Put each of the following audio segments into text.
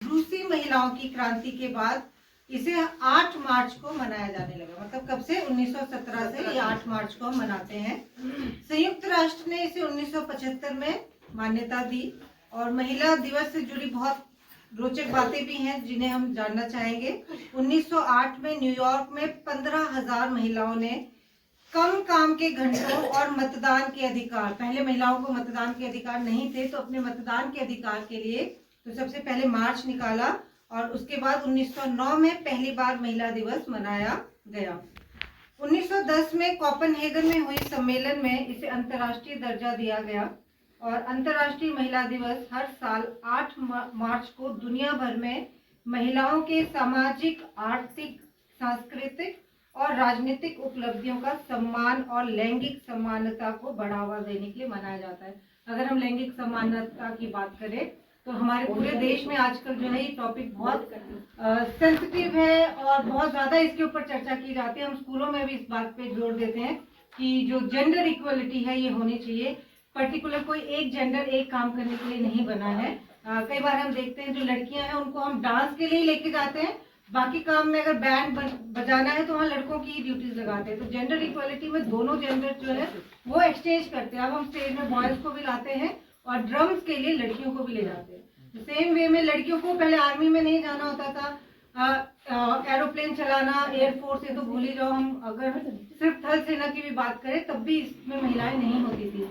रूसी महिलाओं की क्रांति के बाद इसे 8 मार्च को मनाया जाने लगा। मतलब कब से? 1917 से ये 8 मार्च को हम मनाते हैं। संयुक्त राष्ट्र ने इसे 1975 में मान्यता दी। और महिला दिवस से जुड़ी बहुत रोचक बातें भी हैं जिन्हें हम जानना चाहेंगे। 1908 में न्यूयॉर्क में 15,000 महिलाओं ने कम काम के घंटों और मतदान के अधिकार, पहले महिलाओं को मतदान के अधिकार नहीं थे, तो अपने मतदान के अधिकार के लिए तो सबसे पहले मार्च निकाला। और उसके बाद 1909 में पहली बार महिला दिवस मनाया गया। 1910 में कोपेनहेगन में हुई सम्मेलन में इसे अंतर्राष्ट्रीय दर्जा दिया गया। और अंतर्राष्ट्रीय महिला दिवस हर साल 8 मार्च को दुनिया भर में महिलाओं के सामाजिक, आर्थिक, सांस्कृतिक और राजनीतिक उपलब्धियों का सम्मान और लैंगिक समानता को बढ़ावा देने के लिए मनाया जाता है। अगर हम लैंगिक समानता की बात करें तो हमारे पूरे देश में आजकल जो है ये टॉपिक बहुत सेंसिटिव है और बहुत ज़्यादा इसके ऊपर चर्चा की जाती है। हम स्कूलों में भी इस बात पे जोर देते हैं कि जो जेंडर इक्वलिटी है ये होनी चाहिए। पर्टिकुलर कोई एक जेंडर एक काम करने के लिए नहीं बना है। कई बार हम देखते हैं जो लड़कियां हैं उनको हम डांस के लिए लेके जाते हैं, बाकी काम में अगर बैंड बजाना है तो वहाँ लड़कों की ही ड्यूटीज लगाते हैं। तो जेंडर इक्वलिटी में दोनों जेंडर जो है वो एक्सचेंज करते हैं। अब हम स्टेज में बॉयज को भी लाते हैं और ड्रम्स के लिए लड़कियों को भी ले जाते हैं। सेम वे में लड़कियों को पहले आर्मी में नहीं जाना होता था, एरोप्लेन चलाना, एयरफोर्स ये तो भूल ही जाओ। हम अगर सिर्फ थल सेना की भी बात करें तब भी इसमें महिलाएं नहीं होती थी।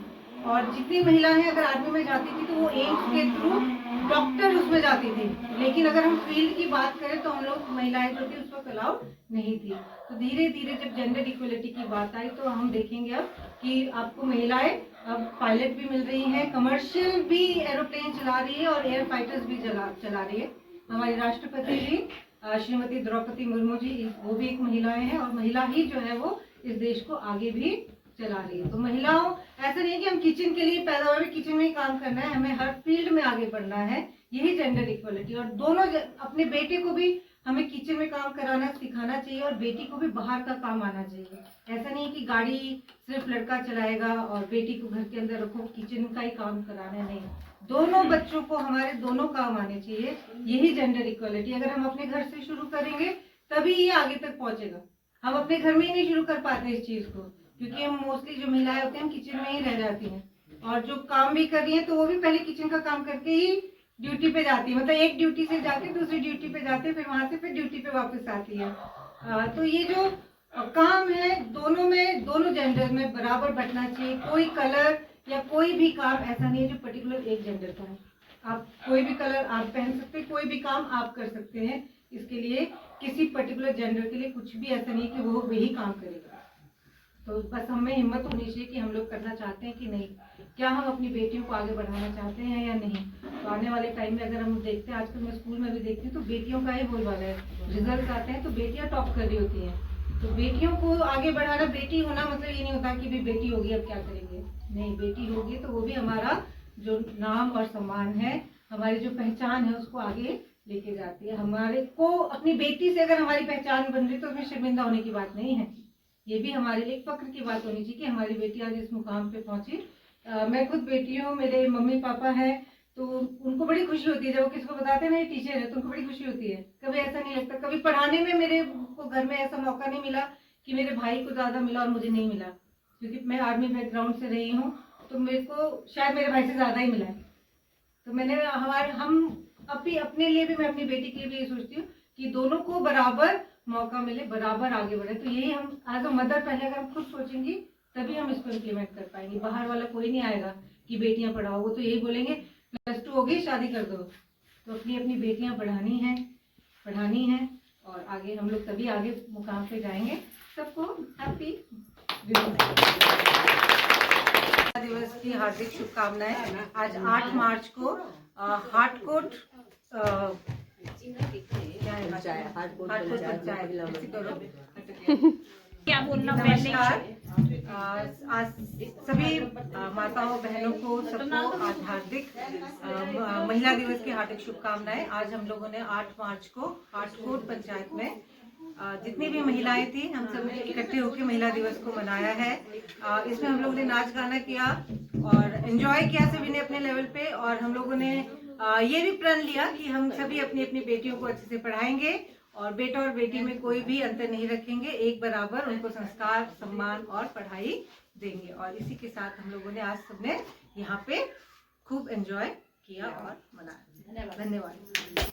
और जितनी महिलाएं अगर आर्मी में जाती थी तो वो एम्स के थ्रू डॉक्टर उसमें जाती थी। लेकिन अगर हम फील्ड की बात करें तो हम लोग महिलाएं जो थी उस वक्त अलाउड नहीं थी। तो धीरे धीरे जब जेंडर इक्वलिटी की बात आई तो हम देखेंगे अब कि आपको महिलाएं अब पायलट भी मिल रही हैं, कमर्शियल भी एरोप्लेन चला रही है और एयर फाइटर्स भी चला रही है। हमारी राष्ट्रपति जी श्रीमती द्रौपदी मुर्मू जी, वो भी एक महिलाएं हैं और महिला ही जो है वो इस देश को आगे भी चला रही है। तो महिलाओं, ऐसा नहीं है कि हम किचन के लिए पैदा हुए किचन में ही काम करना है, हमें हर फील्ड में आगे बढ़ना है। यही जेंडर इक्वलिटी। और दोनों अपने बेटे को भी हमें किचन में काम कराना सिखाना चाहिए और बेटी को भी बाहर का काम आना चाहिए। ऐसा नहीं है कि गाड़ी सिर्फ लड़का चलाएगा और बेटी को घर के अंदर रखो, किचन का ही काम कराना, नहीं। दोनों बच्चों को हमारे दोनों काम आने चाहिए। यही जेंडर इक्वलिटी। अगर हम अपने घर से शुरू करेंगे तभी ये आगे तक पहुंचेगा। हम अपने घर में ही नहीं शुरू कर पाते इस चीज को, क्योंकि हम मोस्टली जो महिलाएं होती हैं हम किचन में ही रह जाती हैं। और जो काम भी कर रही है तो वो भी पहले किचन का काम करके ही ड्यूटी पे जाती है। मतलब एक ड्यूटी से जाके दूसरी ड्यूटी पे जाती है, फिर वहां से फिर ड्यूटी पे वापस आती है। तो ये जो काम है दोनों में, दोनों जेंडर में बराबर बंटना चाहिए। कोई कलर या कोई भी काम ऐसा नहीं है जो पर्टिकुलर एक जेंडर का है। आप कोई भी कलर आप पहन सकते हैं, कोई भी काम आप कर सकते हैं। इसके लिए किसी पर्टिकुलर जेंडर के लिए कुछ भी ऐसा नहीं कि वो वही काम करेगा। तो बस हमें हिम्मत होनी चाहिए कि हम लोग करना चाहते हैं कि नहीं, क्या हम अपनी बेटियों को आगे बढ़ाना चाहते हैं या नहीं। तो आने वाले टाइम में अगर हम देखते हैं, आजकल मैं स्कूल में भी देखती हूँ तो बेटियों का ही बोलबाला है। रिजल्ट आते हैं तो बेटियां टॉप कर रही होती हैं। तो बेटियों को आगे बढ़ाना, बेटी होना मतलब ये नहीं होता कि भी बेटी होगी अब क्या करेंगे, नहीं। बेटी होगी तो वो भी हमारा जो नाम और सम्मान है, हमारी जो पहचान है उसको आगे लेके जाती है। हमारे को अपनी बेटी से अगर हमारी पहचान बन रही तो उसमें शर्मिंदा होने की बात नहीं है। ये भी हमारे लिए फक्र की बात होनी चाहिए कि हमारी बेटी आज इस मुकाम पे पहुंची। मैं खुद बेटी हूँ, मेरे मम्मी पापा हैं, तो उनको बड़ी खुशी होती है जब वो किसको बताते हैं ना ये टीचर है, तो उनको बड़ी खुशी होती है। कभी ऐसा नहीं लगता, कभी पढ़ाने में मेरे को घर में ऐसा मौका नहीं मिला कि मेरे भाई को ज्यादा मिला और मुझे नहीं मिला, क्योंकि मैं आर्मी बैकग्राउंड से रही हूँ तो मेरे को शायद मेरे भाई से ज्यादा ही मिला है। तो मैंने हम अपने लिए भी, मैं अपनी बेटी के लिए भी ये सोचती हूँ कि दोनों को बराबर मौका मिले, बराबर आगे बढ़े। तो यही हम एज अ मदर पहले अगर हम खुद सोचेंगी तभी हम इसको इम्प्लीमेंट कर पाएंगे। बाहर वाला कोई नहीं आएगा कि बेटियां पढ़ाओ, वो तो यही बोलेंगे +2 होगी शादी कर दो। तो अपनी अपनी बेटियां पढ़ानी है और आगे हम लोग तभी आगे मुकाम पे जाएंगे। सबको हैप्पी दिवस की हार्दिक शुभकामनाएं। आज 8 मार्च को हाटकोट क्या बोलना। नमस्कार। आज सभी माताओं बहनों को सबको आज हार्दिक महिला दिवस की हार्दिक शुभकामनाएं। आज हम लोगों ने 8 मार्च को हाटकोट पंचायत में जितनी भी महिलाएं थी हम सब इकट्ठे होकर महिला दिवस को मनाया है। इसमें हम लोगों ने नाच गाना किया और एंजॉय किया सभी ने अपने लेवल पे। और हम लोगों ने ये भी प्रण लिया कि हम सभी अपनी अपनी बेटियों को अच्छे से पढ़ाएंगे और बेटा और बेटी में कोई भी अंतर नहीं रखेंगे, एक बराबर उनको संस्कार, सम्मान और पढ़ाई देंगे। और इसी के साथ हम लोगों ने आज सबने यहाँ पे खूब एंजॉय किया और मनाया। धन्यवाद।